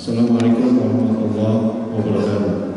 Assalamualaikum warahmatullahi wabarakatuh.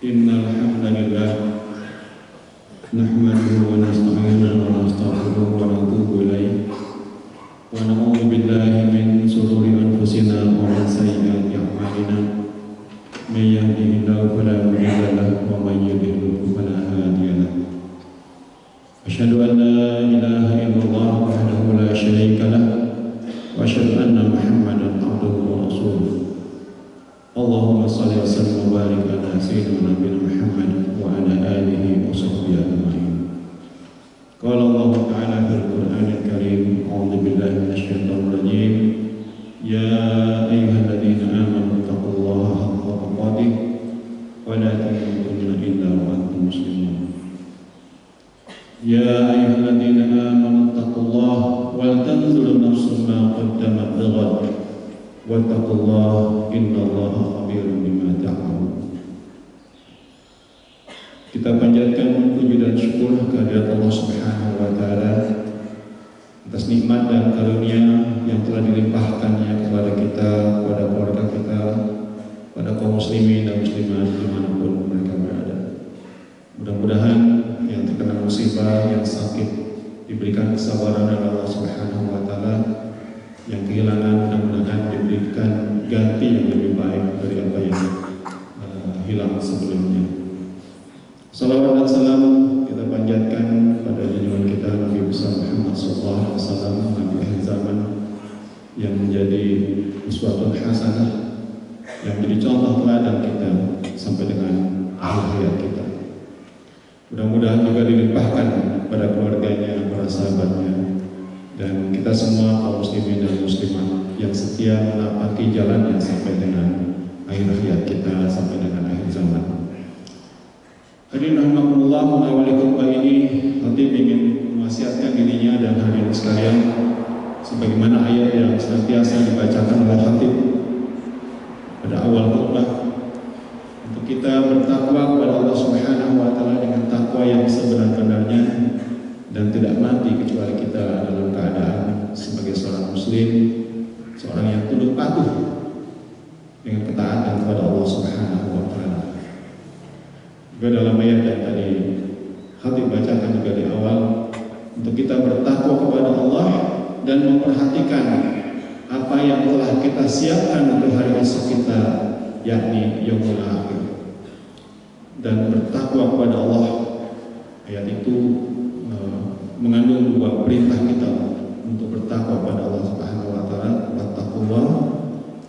Innal hamdalillah nahmaduhu wa nasta'inuhu wa nastaghfiruhu wa natubu ilayh wa na'udzu billahi min shururi anfusina wa min sayyiati a'malina may yahdihillahu fala mudilla lahu wa may yudlil fala hadiya lahu asyhadu an la ilaha illallah wahdahu la syarika lahu wa asyhadu anna Muhammadan abduhu wa rasuluh. Allahumma salli wa sallim wa barik ala sayyidina Nabi Muhammad wa ala alihi wa sahbihi ajma'in. Qala Allah Ta'ala fil Qur'anil Karim, a'udzu billahi minasy syaithanir rajim. Ya ayyuhalladzina amanu taqullaha haqqa tuqatih wa la tamutunna illa wa antum muslimun. Ya ayyuhalladzina amanu taqullaha wal tanzur nafsum ma qaddamat lighad. Wattaqullah innallaha khabirun bima ta'malun. Kita panjatkan puji dan syukur kehadirat Allah Subhanahu wa taala atas nikmat dan karunia yang telah dilimpahkannya kepada kita, kepada keluarga kita, pada kaum muslimin dan muslimat dimanapun mereka berada. Mudah-mudahan yang terkena musibah, yang sakit, diberikan kesabaran oleh Allah Subhanahu wa taala, yang kehilangan mudah-mudahan diberikan ganti yang lebih baik dari apa yang hilang sebelumnya. Salawat dan salam kita panjatkan pada junjungan kita Nabi besar Muhammad SAW, Nabi akhir zaman yang menjadi uswatun hasanah, yang menjadi contoh teladan kita sampai dengan akhir hayat kita. Mudah-mudahan juga dilimpahkan pada keluarganya, para sahabatnya, dan kita semua kaum muslimin dan muslimat yang setia menapaki jalannya sampai dengan akhir hayat kita, sampai dengan akhir zaman. Hadirin rahimakumullah, mengawali khutbah ini Khatib ingin mewasiatkan dirinya dan hadirin sekalian sebagaimana ayat yang senantiasa dibacakan oleh Khatib pada awal khutbah, untuk kita bertakwa kepada Allah Subhanahu wa taala dengan takwa yang sebenar-benarnya dan tidak mati kecuali kita dalam keadaan sebagai seorang muslim, seorang yang tunduk patuh dengan ketaatan kepada Allah Subhanahu wa taala. Juga dalam ayat yang tadi Khatib bacakan juga di awal, untuk kita bertakwa kepada Allah dan memperhatikan apa yang telah kita siapkan untuk hari esok kita, yakni yaumul akhir, dan bertakwa kepada Allah. Ayat itu mengandung dua perintah kita untuk bertakwa kepada Allah Subhanahu wa taala. Wattaqullah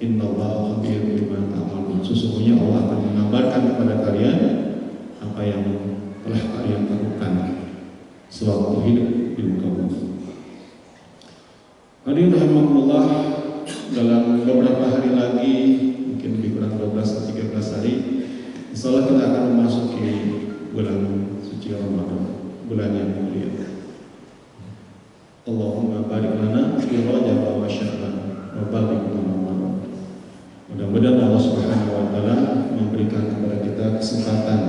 innallaha khabirun bima ta'malun. Sesungguhnya Allah akan mengabarkan kepada kalian apa yang telah kalian lakukan sewaktu hidup di muka bumi. Hadirin rahimakumullah, dalam beberapa hari lagi, mungkin lebih kurang 12 atau 13 hari, insyaallah kita akan memasuki bulan suci Ramadan, bulan yang mulia. Allahumma barik lana fi Rajab wa Sya'ban wa ballighna Ramadan. Mudah-mudahan Allah Subhanahu wa taala memberikan kepada kita kesempatan,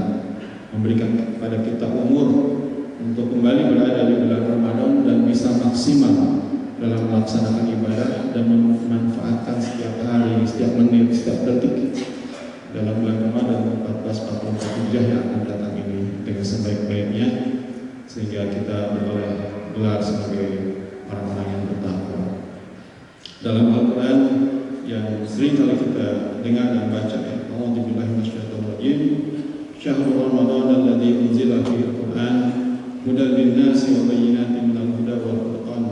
memberikan kepada kita umur untuk kembali berada di bulan Ramadan dan bisa maksimal dalam melaksanakan ibadah dan memanfaatkan setiap hari, setiap menit, setiap detik dalam bulan Ramadan 1444 Hijriah yang akan datang ini dengan sebaik-baiknya, sehingga kita beroleh gelar sebagai orang-orang yang bertakwa. Dalam Al-Quran yang sering kali kita dengar dan baca, A'udzubillahi minasyaitonir rajim, Syahrul Ramadan alladzi unzila fihi al-Qur'an hudan lin-nasi wa bayyinatin minal huda wal furqan.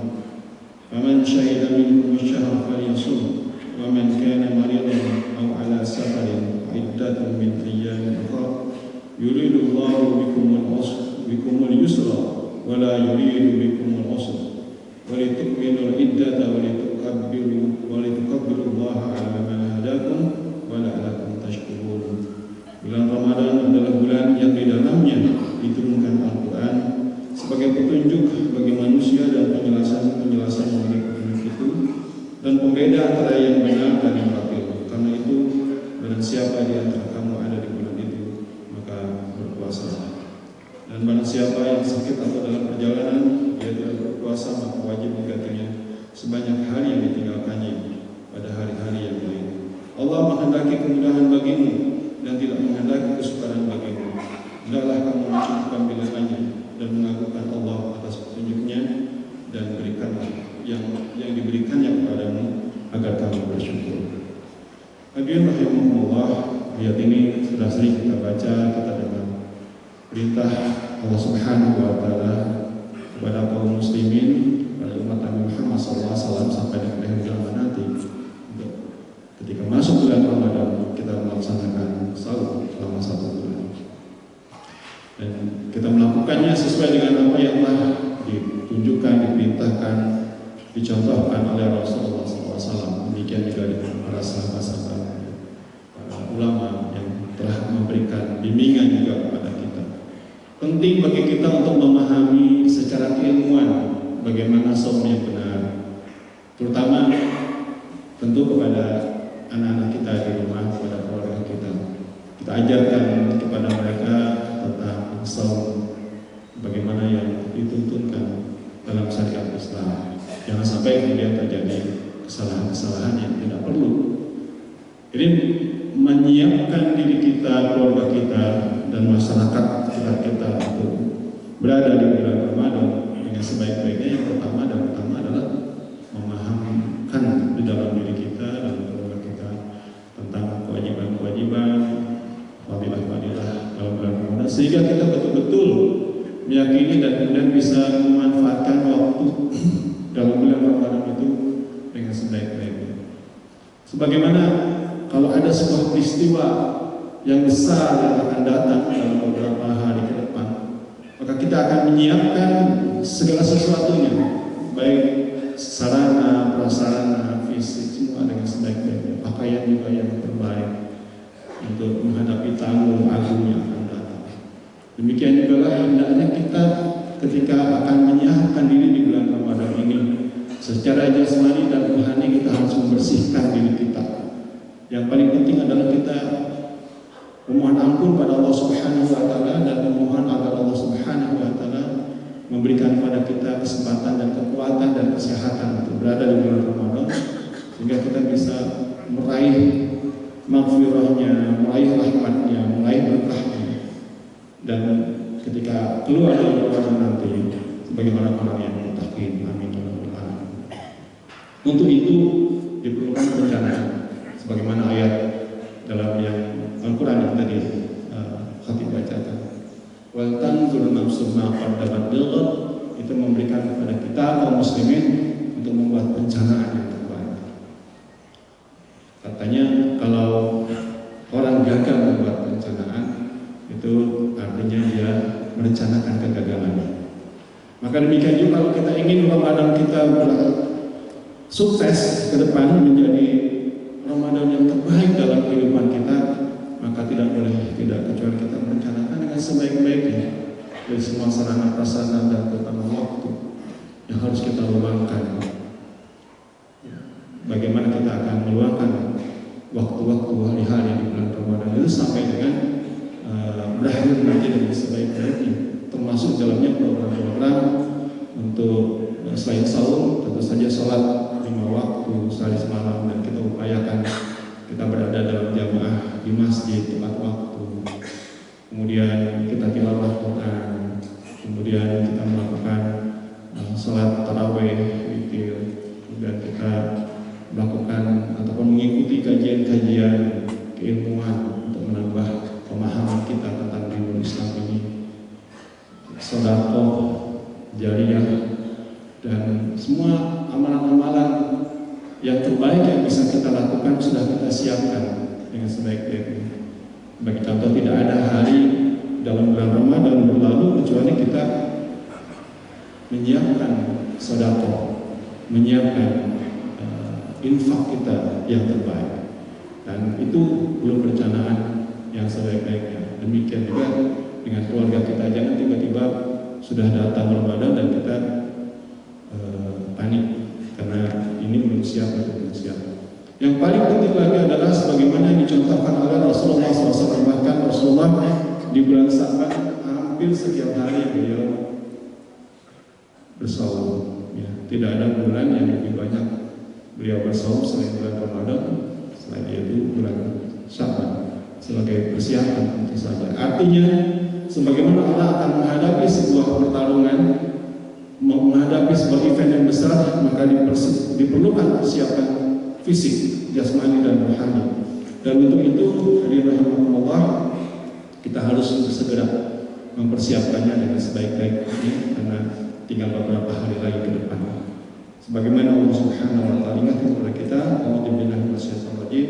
Faman syahida minkum asy-syahra falyasum wa man kana maridan aw 'ala safarin iddatun min ayyamin ukhra yuridu Allahu bikumul yusra wa la yuridu bikumul usra wa litukmilul iddata wa litukabbiru Allaha 'ala ma hadakum wa la'allakum tashkurun. Bulan Ramadan adalah bulan yang di dalamnya diturunkan Al-Quran sebagai petunjuk bagi manusia dan penjelasan mengenai petunjuk itu dan pembeda antara yang benar dan yang batil. Karena itu, barang siapa di antara kamu ada di bulan itu, maka berpuasalah. Dan barang siapa yang sakit atau dalam perjalanan dia tidak berpuasa, maka wajib menggantinya sebanyak hari yang ditinggalkannya pada hari-hari yang lain. Allah menghendaki kemudahan bagimu dan tidak menghendaki kesukaran bagimu. Hendaklah kamu mencukupkan bilangannya dan mengagungkan Allah atas petunjuknya, dan berikanlah yang diberikannya kepadamu agar kamu bersyukur. Hadirin rahimakumullah, ayat ini sudah sering kita baca, kita dengar perintah Allah Subhanahu wa taala kepada kaum muslimin, pada umat Nabi Muhammad SAW sampai dengan akhir zaman nanti. Ketika masuk bulan Ramadan, kita melaksanakan saum selama 1 bulan. Dan kita melakukannya sesuai dengan apa yang telah ditunjukkan, diperintahkan, dicontohkan oleh Rasulullah SAW. Demikian juga dengan para sahabat-sahabat, para ulama yang telah memberikan bimbingan juga kepada kita. Penting bagi kita untuk memahami secara keilmuan bagaimana saum yang benar, terutama tentu kepada anak-anak kita di rumah, kepada keluarga kita. Kita ajarkan kepada mereka tentang saum bagaimana yang dituntunkan dalam syariat Islam. Jangan sampai kemudian terjadi kesalahan-kesalahan yang tidak perlu. Jadi menyiapkan diri kita, keluarga kita, dan masyarakat kita untuk berada di bulan Ramadan dengan sebaik-baiknya. Yang pertama dan utama adalah memahamkan di dalam diri kita dan keluarga kita tentang kewajiban-kewajiban, fadilah-fadilah dalam bulan Ramadan, sehingga kita betul-betul meyakini dan kemudian bisa memanfaatkan waktu dalam bulan Ramadan itu dengan sebaik-baiknya. Sebagaimana kalau ada sebuah peristiwa yang besar yang akan datang dalam beberapa hari ke depan, maka kita akan menyiapkan segala sesuatunya, baik sarana, prasarana, fisik, semua dengan sebaik-baiknya. Pakaian juga yang terbaik untuk menghadapi tamu agung yang akan datang. Demikian juga hendaknya kita ketika akan menyiapkan diri di bulan Ramadan ini, secara jasmani dan rohani kita harus membersihkan diri kita. Yang paling penting adalah kita memohon ampun pada Allah Subhanahu wa taala dan memohon agar Allah Subhanahu wa taala memberikan kepada kita kesempatan dan kekuatan dan kesehatan untuk berada di bulan Ramadan, sehingga kita bisa meraih maghfirahnya, meraih rahmatnya, meraih berkahnya, dan ketika keluar dari Ramadan nanti sebagaimana orang yang mutakin. Amin. Untuk itu diperlukan perencanaan, sebagaimana ayat dalam yang Al-Quran yang tadi khatib bacakan. Wal tanzur nafsum ma qaddamat lighad, itu memberikan kepada kita kaum muslimin untuk membuat perencanaan yang terbaik. Katanya kalau orang gagal membuat perencanaan, itu artinya dia merencanakan kegagalannya. Maka demikian juga kalau kita ingin Ramadan kita sukses ke depan menjadi Ramadan yang terbaik dalam kehidupan kita, maka tidak boleh tidak kecuali kita merencanakan dengan sebaik-baiknya dari semua sarana prasarana dan terutama waktu yang harus kita luangkan. Bagaimana kita akan meluangkan waktu-waktu hari-hari di bulan Ramadan itu sampai dengan berakhir nanti dengan sebaik-baiknya, termasuk jalannya program-program untuk selain sahur, tentu saja sholat 5 waktu sehari semalam, dan kita upayakan kita berada dalam jamaah di masjid tepat waktu. Kemudian kita tilawah Quran, kemudian kita melakukan sholat tarawih, witir, kemudian kita melakukan ataupun mengikuti kajian-kajian keilmuan untuk menambah pemahaman kita tentang dinul Islam ini, sedekah jariyah, dan semua amalan-amalan yang terbaik yang bisa kita lakukan sudah kita siapkan dengan sebaik-baiknya. Bagi contoh, tidak ada hari dalam bulan Ramadan berlalu kecuali kita menyiapkan sedekah, menyiapkan infak kita yang terbaik, dan itu perlu perencanaan yang sebaik-baiknya. Demikian juga dengan keluarga kita, jangan tiba-tiba sudah datang Ramadan dan kita panik karena ini belum siap atau belum siap. Yang paling penting lagi adalah sebagaimana yang dicontohkan oleh Rasulullah SAW. Bahkan Rasulullah di bulan Sa'ban hampir setiap hari beliau bersaum. Ya, tidak ada bulan yang lebih banyak beliau bersaum selain bulan Ramadan, selain itu bulan Sa'ban, sebagai persiapan tentu saja. Artinya sebagaimana Allah akan menghadapi sebuah pertarungan, menghadapi sebuah event yang besar, maka diperlukan persiapan fisik, jasmani dan rohani. Dan untuk itu, hadirin rahimakumullah, kita harus segera mempersiapkannya dengan sebaik-baiknya, karena tinggal beberapa hari lagi ke depan. Sebagaimana Allah Subhanahu wa taala ingatkan kepada kita, a'udzubillahi minasyaitonir rajim,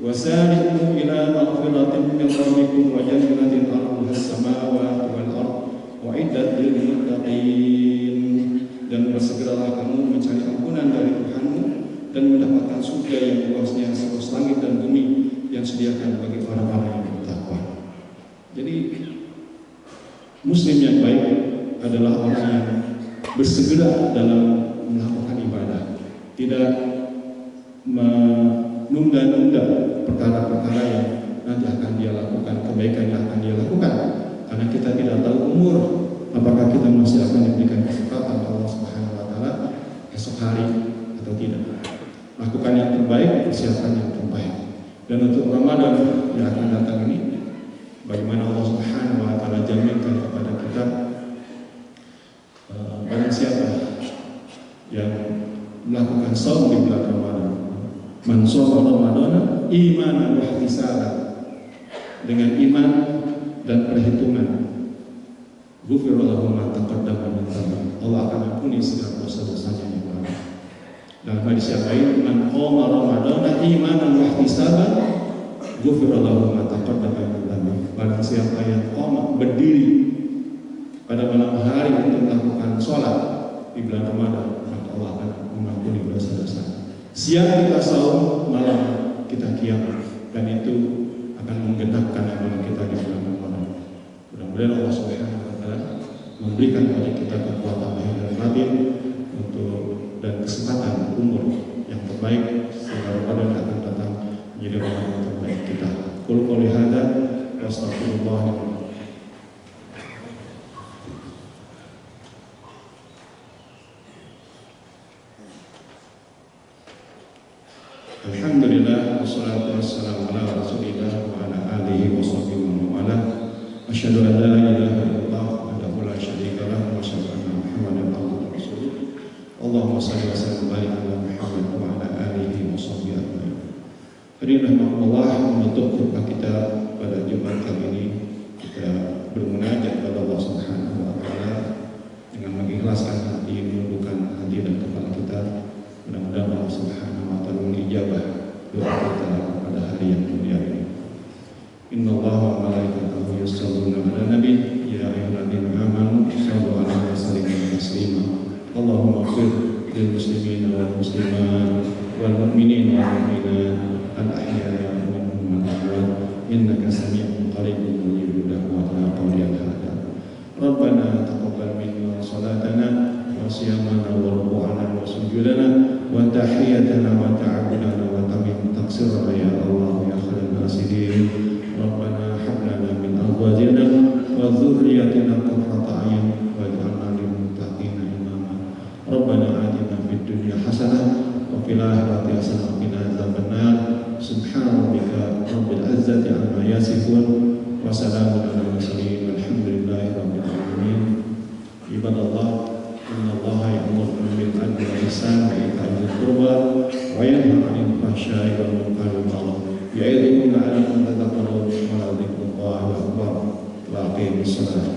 wasari'u ila maghfiratin min rabbikum wa jannatin 'arduha as-samawati wal ardh u'iddat lil muttaqin. Dan bersegeralah kamu mencari ampunan dari Tuhanmu dan mendapatkan surga yang luasnya seluas langit dan bumi yang disediakan bagi orang-orang yang bertakwa. Jadi Muslim yang baik adalah orang yang bersegera dalam melakukan ibadah, tidak menunda-nunda perkara-perkara yang nanti akan dia lakukan, kebaikan yang akan dia lakukan, karena kita tidak tahu umur apakah kita masih akan diberikan kesempatan Allah Subhanahu wa taala esok hari atau tidak. Lakukan yang terbaik, persiapkan yang terbaik. Dan untuk Ramadan yang akan datang ini, bagaimana Allah Subhanahu wa taala jaminkan kepada kita, barang siapa imanan wa ihtisaban, dengan iman dan perhitungan. Ghufira lahu ma taqaddama min dhanbi, Allah akan ampuni segala dosa-dosanya yang lalu. Dalam hadis yang lain, man qama ramadhana imanan wa ihtisaban ghufira lahu ma taqaddama min dhanbi. Barang siapa yang qama, berdiri pada malam hari untuk melakukan sholat di bulan Ramadan, maka Allah akan mengampuni dosa-dosa. Siang kita saum, malam kita qiyam, dan itu akan menggenapkan amalan kita di bulan Ramadan. Mudah-mudahan Allah Subhanahu wa taala memberikan kepada kita kekuatan lahir dan batin untuk dan kesempatan umur yang terbaik sehingga Ramadan akan datang menjadi Ramadan yang terbaik kita. Qul qouli hadza wa astaghfirullah. Alhamdulillah, wassalatu wassalamu ala rasulillah wa ala alihi wa sahbihi wa ala. Asyhadu an la ilaha illallah wahdahu la syarika lah wa asyhadu anna Muhammadan abduhu wa rasuluh. Allahumma shalli wa sallim wa barik ala Muhammad wa ala alihi wa sahbihi ajmain. Hadirin rahmatullah, menutup khutbah kita pada Jumat kali ini, kita bermunajat kepada Allah Subhanahu wa taala dengan mengikhlaskan hati, menundukkan hati dan kepala kita. Mudah-mudahan Allah Subhanahu wa taala mengijabah doa kita pada hari yang mulia ini. Innallaha wa malaikatahu yusholluna 'alan nabi ya ayyuhalladzina amanu shallu 'alaihi wa sallimu taslima. Allahumma ighfir lil muslimina wal muslimat wal mu'minina wal mu'minat al ahya'i minhum wal amwat innaka sami'un qaribun mujibud da'wat ya qawiyal hada. Rabbana taqabbal minna salatana wa siyamana wa ruku'ana wa sujudana wa tahiyyatana wa ta'abudana wa tamim taqsirana ya Allah ya khairal nasidin. Rabbana hab lana min azwajina wa dhurriyyatina qurrata a'yun waj'alna lil muttaqina imama. Rabbana atina fid dunya hasanah wa fil akhirati hasanah wa qina adzabannar. Subhana rabbika rabbil izzati amma yasifun wa salamun alal mursalin walhamdulillahi rabbil alamin. Ibadallah, innallaha ya'muru bil 'adli wal ihsani wa ita'i dzil qurba wa yanha 'anil fahsya'i wal munkari wal baghi ya'idukum la'allakum tadhakkarun. Wa la dzikrullahi akbar. Wa aqimus shalah.